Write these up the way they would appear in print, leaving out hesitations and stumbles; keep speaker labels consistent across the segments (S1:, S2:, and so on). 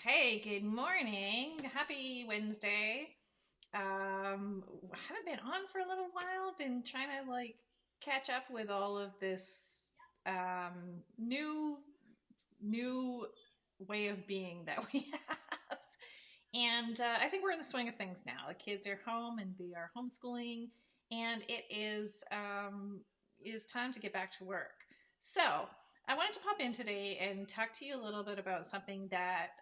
S1: Hey, good morning. Happy Wednesday. Haven't been on for a little while. Been trying to catch up with all of this new way of being that we have. And I think we're in the swing of things now. The kids are home and they are homeschooling, and it is time to get back to work. So I wanted to pop in today and talk to you a little bit about something that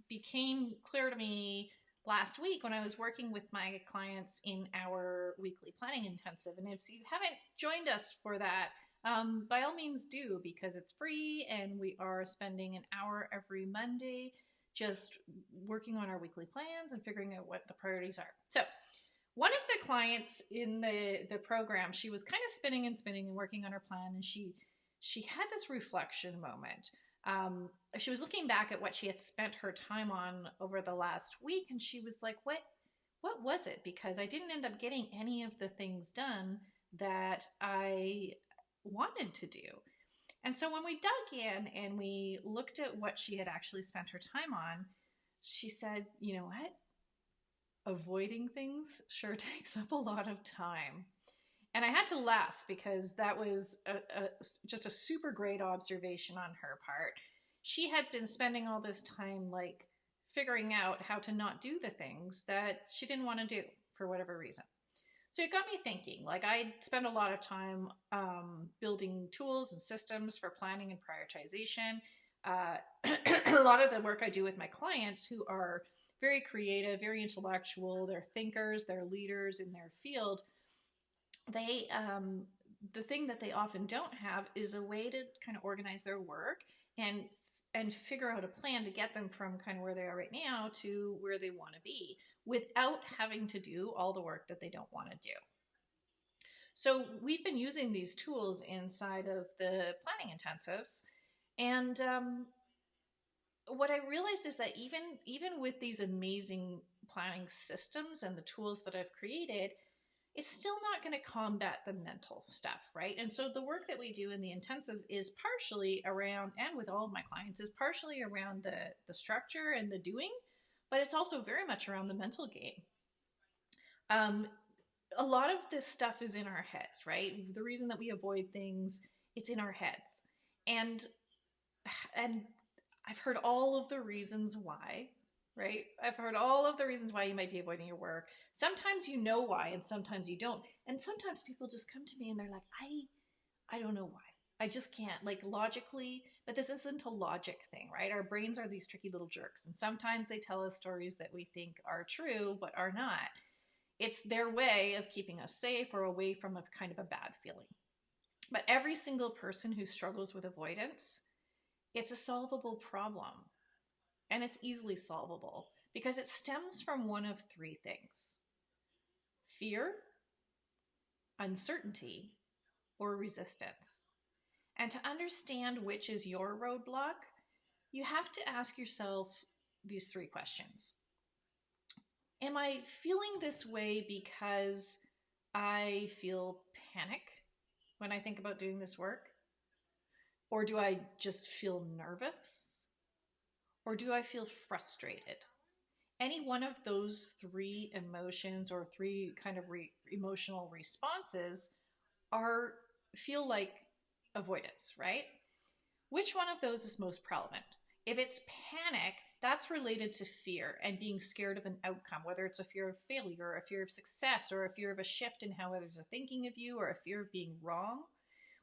S1: became clear to me last week when I was working with my clients in our weekly planning intensive. And if you haven't joined us for that, by all means do, because it's free and we are spending an hour every Monday just working on our weekly plans and figuring out what the priorities are. So one of the clients in the program, she was kind of spinning and spinning and working on her plan, and she had this reflection moment. She was looking back at what she had spent her time on over the last week, and she was like, what was it? Because I didn't end up getting any of the things done that I wanted to do. And so when we dug in and we looked at what she had actually spent her time on, she said, you know what? Avoiding things sure takes up a lot of time. And I had to laugh because that was just a super great observation on her part. She had been spending all this time figuring out how to not do the things that she didn't want to do for whatever reason. So it got me thinking. I spend a lot of time building tools and systems for planning and prioritization. A lot of the work I do with my clients who are very creative, very intellectual, they're thinkers, they're leaders in their field. They the thing that they often don't have is a way to kind of organize their work and figure out a plan to get them from kind of where they are right now to where they want to be without having to do all the work that they don't want to do. So we've been using these tools inside of the planning intensives, and what I realized is that even with these amazing planning systems and the tools that I've created, it's still not going to combat the mental stuff, right? And so the work that we do in the intensive is partially around, and with all of my clients, is partially around the structure and the doing, but it's also very much around the mental game. A lot of this stuff is in our heads, right? The reason that we avoid things, it's in our heads. And I've heard all of the reasons why, right? I've heard all of the reasons why you might be avoiding your work. Sometimes you know why, and sometimes you don't. And sometimes people just come to me and they're like, I don't know why. I just can't, logically, but this isn't a logic thing, right? Our brains are these tricky little jerks. And sometimes they tell us stories that we think are true, but are not. It's their way of keeping us safe or away from a kind of a bad feeling. But every single person who struggles with avoidance, it's a solvable problem. And it's easily solvable because it stems from one of three things: fear, uncertainty, or resistance. And to understand which is your roadblock, you have to ask yourself these three questions. Am I feeling this way because I feel panic when I think about doing this work? Or do I just feel nervous? Or do I feel frustrated? Any one of those three emotions or three kind of emotional responses feel like avoidance, right? Which one of those is most prevalent? If it's panic, that's related to fear and being scared of an outcome, whether it's a fear of failure, or a fear of success, or a fear of a shift in how others are thinking of you, or a fear of being wrong.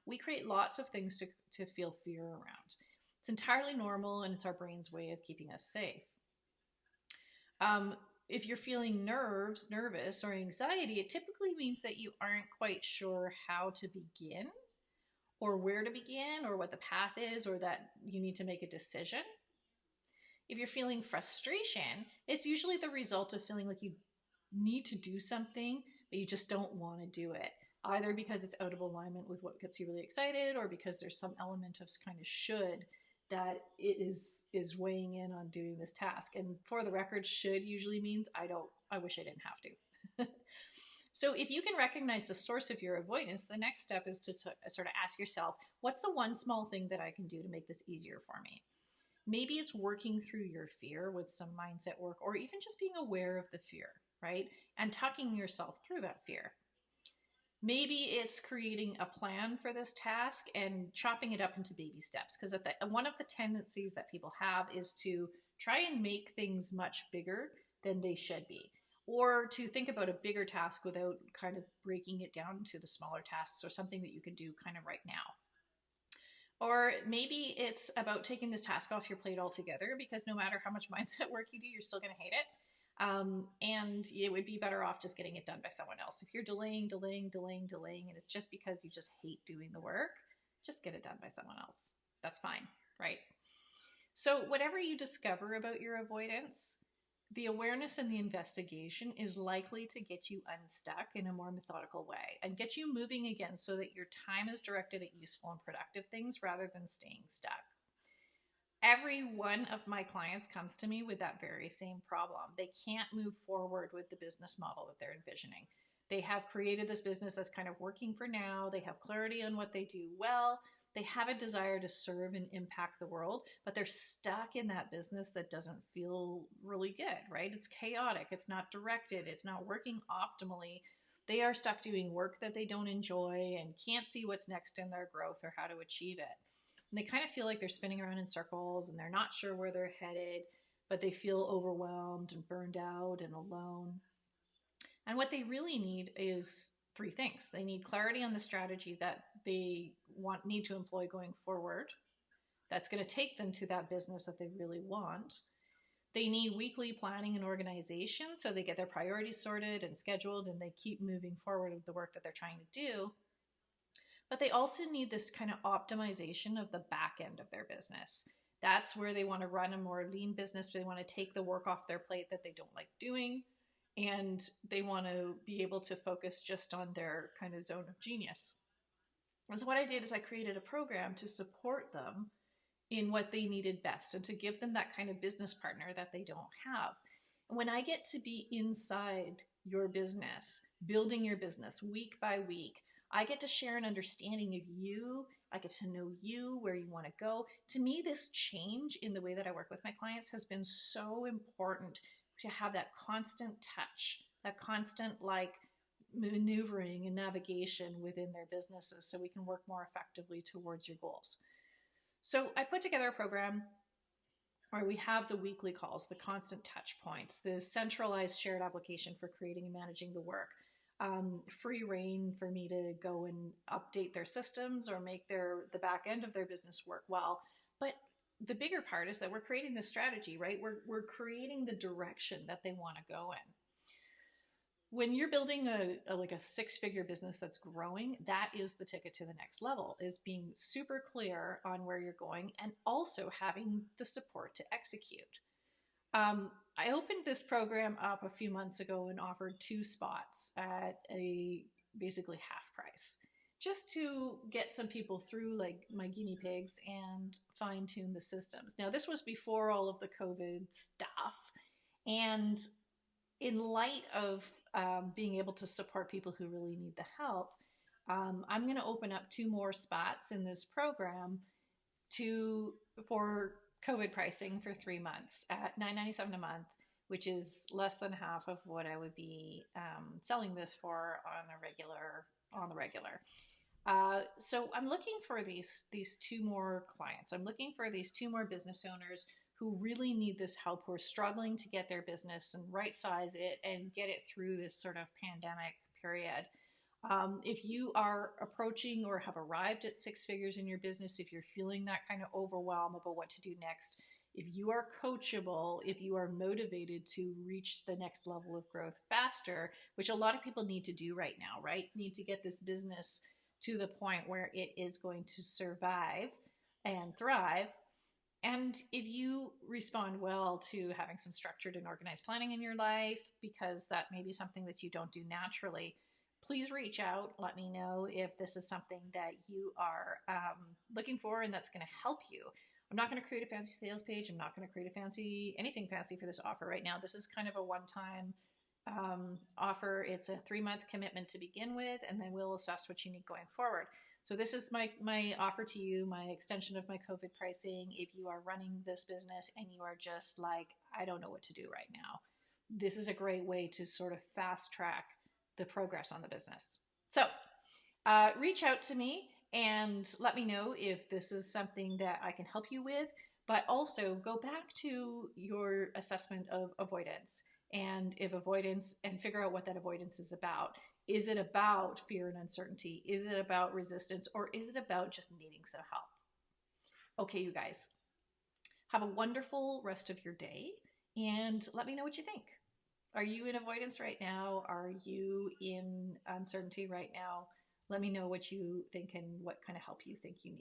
S1: We create lots of things to feel fear around. It's entirely normal, and it's our brain's way of keeping us safe. If you're feeling nervous, or anxiety, it typically means that you aren't quite sure how to begin, or where to begin, or what the path is, or that you need to make a decision. If you're feeling frustration, it's usually the result of feeling like you need to do something, but you just don't want to do it. Either because it's out of alignment with what gets you really excited, or because there's some element of kind of should that it is weighing in on doing this task. And for the record, should usually means I wish I didn't have to. So if you can recognize the source of your avoidance, the next step is to sort of ask yourself, what's the one small thing that I can do to make this easier for me? Maybe it's working through your fear with some mindset work, or even just being aware of the fear, right? And talking yourself through that fear. Maybe it's creating a plan for this task and chopping it up into baby steps. Because one of the tendencies that people have is to try and make things much bigger than they should be, or to think about a bigger task without kind of breaking it down into the smaller tasks or something that you can do kind of right now. Or maybe it's about taking this task off your plate altogether, because no matter how much mindset work you do, you're still going to hate it. And it would be better off just getting it done by someone else. If you're delaying, and it's just because you just hate doing the work, just get it done by someone else. That's fine, right? So whatever you discover about your avoidance, the awareness and the investigation is likely to get you unstuck in a more methodical way and get you moving again, so that your time is directed at useful and productive things rather than staying stuck. Every one of my clients comes to me with that very same problem. They can't move forward with the business model that they're envisioning. They have created this business that's kind of working for now. They have clarity on what they do well. They have a desire to serve and impact the world, but they're stuck in that business that doesn't feel really good, right? It's chaotic. It's not directed. It's not working optimally. They are stuck doing work that they don't enjoy and can't see what's next in their growth or how to achieve it. And they kind of feel like they're spinning around in circles and they're not sure where they're headed, but they feel overwhelmed and burned out and alone. And what they really need is three things. They need clarity on the strategy that they need to employ going forward. That's going to take them to that business that they really want. They need weekly planning and organization, so they get their priorities sorted and scheduled and they keep moving forward with the work that they're trying to do. But they also need this kind of optimization of the back end of their business. That's where they want to run a more lean business. They want to take the work off their plate that they don't like doing. And they want to be able to focus just on their kind of zone of genius. And so what I did is I created a program to support them in what they needed best and to give them that kind of business partner that they don't have. And when I get to be inside your business, building your business week by week, I get to share an understanding of you. I get to know you, where you want to go. To me, this change in the way that I work with my clients has been so important, to have that constant touch, that constant maneuvering and navigation within their businesses, so we can work more effectively towards your goals. So I put together a program where we have the weekly calls, the constant touch points, the centralized shared application for creating and managing the work, free reign for me to go and update their systems or make the back end of their business work well. But the bigger part is that we're creating this strategy, right? We're creating the direction that they want to go in. When you're building a 6-figure business that's growing, that is the ticket to the next level, is being super clear on where you're going and also having the support to execute. I opened this program up a few months ago and offered 2 spots at a basically half price, just to get some people through like my guinea pigs and fine tune the systems. Now, this was before all of the COVID stuff. And in light of being able to support people who really need the help, I'm going to open up 2 more spots in this program for COVID pricing for 3 months at $9.97 a month, which is less than half of what I would be selling this for on the regular. So I'm looking for these 2 more clients. I'm looking for these 2 more business owners who really need this help, who are struggling to get their business and right size it and get it through this sort of pandemic period. If you are approaching or have arrived at 6 figures in your business, if you're feeling that kind of overwhelm about what to do next, if you are coachable, if you are motivated to reach the next level of growth faster, which a lot of people need to do right now, right? Need to get this business to the point where it is going to survive and thrive. And if you respond well to having some structured and organized planning in your life, because that may be something that you don't do naturally, please reach out. Let me know if this is something that you are looking for and that's going to help you. I'm not going to create a fancy sales page. I'm not going to create anything fancy for this offer right now. This is kind of a one-time offer. It's a 3-month commitment to begin with, and then we'll assess what you need going forward. So this is my offer to you, my extension of my COVID pricing. If you are running this business and you are just like, I don't know what to do right now, this is a great way to sort of fast track the progress on the business. So reach out to me and let me know if this is something that I can help you with. But also go back to your assessment of avoidance, and if avoidance, and figure out what that avoidance is about. Is it about fear and uncertainty? Is it about resistance? Or is it about just needing some help? Okay, you guys, have a wonderful rest of your day and let me know what you think. Are you in avoidance right now? Are you in uncertainty right now? Let me know what you think and what kind of help you think you need.